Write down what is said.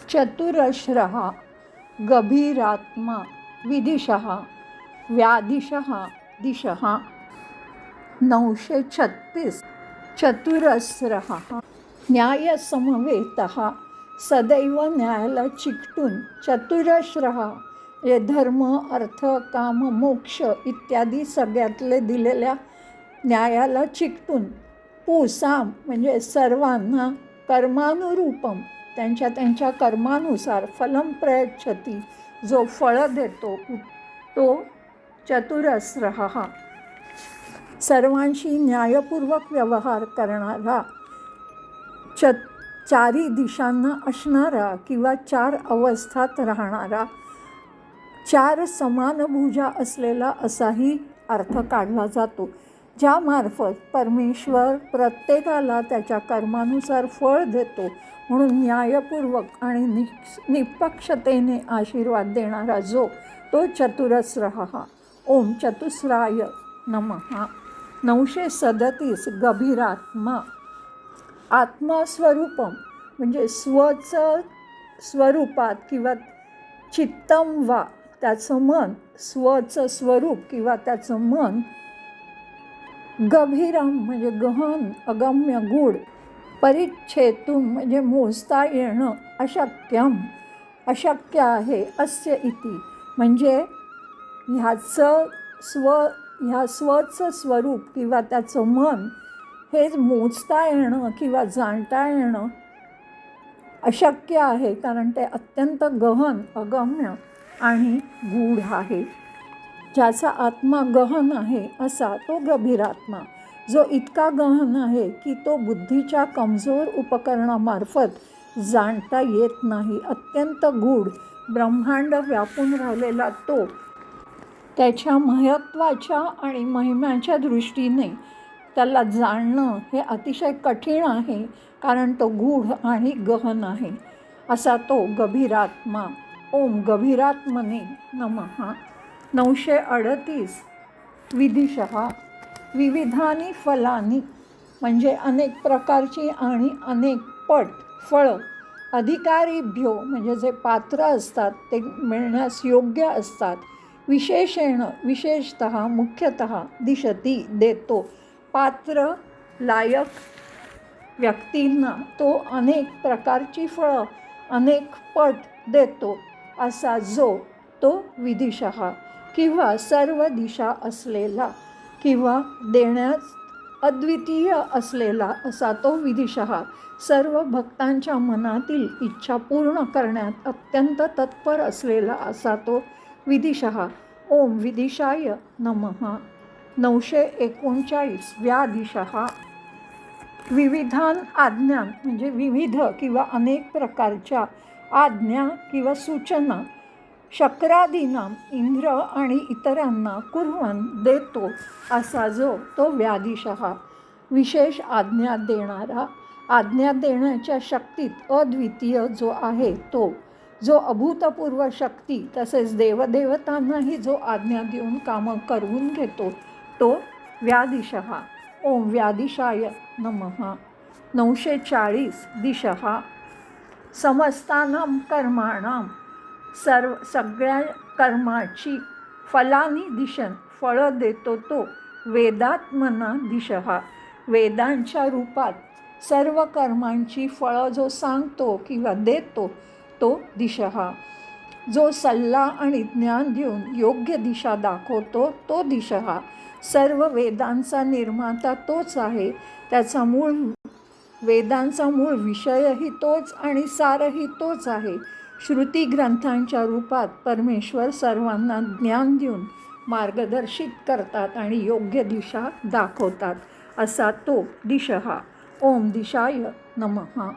चतुरश्रः गभीरात्मा विदिशः व्यादिशः दिशः 936 चतुरस्रः न्यायसमवेतः सदैव न्यायाला चिकटून चतुरस्रः हे धर्म अर्थ काम मोक्ष इत्यादी सगळ्यातले दिलेल्या न्यायाला चिकटून पुसाम म्हणजे सर्वांना कर्मानुरूपम त्यांच्या त्यांच्या कर्मानुसार फलम प्रयच्छती जो फळ देतो तो चतुरस्रः सर्वांशी न्यायपूर्वक व्यवहार करणारा चारी दिशांना असणारा किंवा चार अवस्थात राहणारा चार समान भुजा असलेला असाही अर्थ काढला जातो, ज्यामार्फत परमेश्वर प्रत्येकाला त्याच्या कर्मानुसार फळ देतो म्हणून न्यायपूर्वक आणि निपक्षतेने आशीर्वाद देणारा जो तो चतुरस्रः. ओम चतुस्राय नमः. 937 गभीरात्मा आत्मस्वरूपम म्हणजे स्वचं स्वरूपात किंवा चित्तम वा त्याचं मन स्वचं स्वरूप किंवा त्याचं मन गभीरम म्हणजे गहन अगम्य गूढ परिच्छेतून म्हणजे मोजता येणं अशक्य आहे अस्य इति म्हणजे ह्या स्वचं स्वरूप किंवा त्याचं मन हे मोजता येणं किंवा जाणता येणं अशक्य आहे, कारण ते अत्यंत गहन अगम्य आणि गूढ आहे. ज्याचा आत्मा गहन आहे असा तो गभीरात्मा, जो इतका गहन आहे की तो बुद्धीच्या कमजोर उपकरणामार्फत जाणता येत नाही. अत्यंत गूढ ब्रह्मांड व्यापून राहिलेला तो त्याच्या महत्त्वाच्या आणि महिम्याच्या दृष्टीने त्याला जाणणं हे अतिशय कठीण आहे, कारण तो गूढ आणि गहन आहे असा तो गभीरात्मा. ओम गभीरात्मने नमः. 938 विदिशः विविधानी फलानी म्हणजे अनेक प्रकारची आणि अनेक पट फळं अधिकारीभ्यो म्हणजे जे पात्र असतात ते मिळण्यास योग्य असतात विशेषेण विशेषतः मुख्यतः दिशती देतो पात्र लायक व्यक्तींना तो अनेक प्रकारची फळं अनेक पट देतो असा जो तो विदिशः किंवा सर्व दिशा असलेला किंवा देण्यास अद्वितीय असलेला असा तो विदिशः सर्व भक्तांच्या मनातील इच्छा पूर्ण करण्यात अत्यंत तत्पर असलेला असा तो विदिशः. ओम विदिशाय नमः. 939 व्यादिशः विविधान आज्ञा म्हणजे विविध किंवा अनेक प्रकारच्या आज्ञा किंवा सूचना शक्रादीनाम इंद्र आणि इतरांना कुर्वन देतो असा जो तो व्यादिशः विशेष आज्ञा देणारा आज्ञा देण्याच्या शक्तीत अद्वितीय जो आहे तो जो अभूतपूर्व शक्ती तसेच देवदेवतांनाही जो आज्ञा देऊन कामं करवून घेतो तो व्यादिशः. ओम व्यादिशाय नमः. 940 दिशः समस्तानां कर्माणां सगळ्या कर्माची फलानी दिशन फळं देतो तो वेदात्मना दिशः वेदांच्या रूपात सर्व कर्मांची फळं जो सांगतो किंवा देतो तो दिशः. जो सल्ला आणि ज्ञान देऊन योग्य दिशा दाखवतो तो दिशः. सर्व वेदांचा निर्माता तोच आहे, त्याचा वेदांचा मूळ विषयही तोच आणि सारही तोच आहे. श्रुती ग्रंथांच्या रूपात परमेश्वर सर्वांना ज्ञान देऊन मार्गदर्शित करतात आणि योग्य दिशा दाखवतात असा तो दिशः. ओम दिशाय नमः.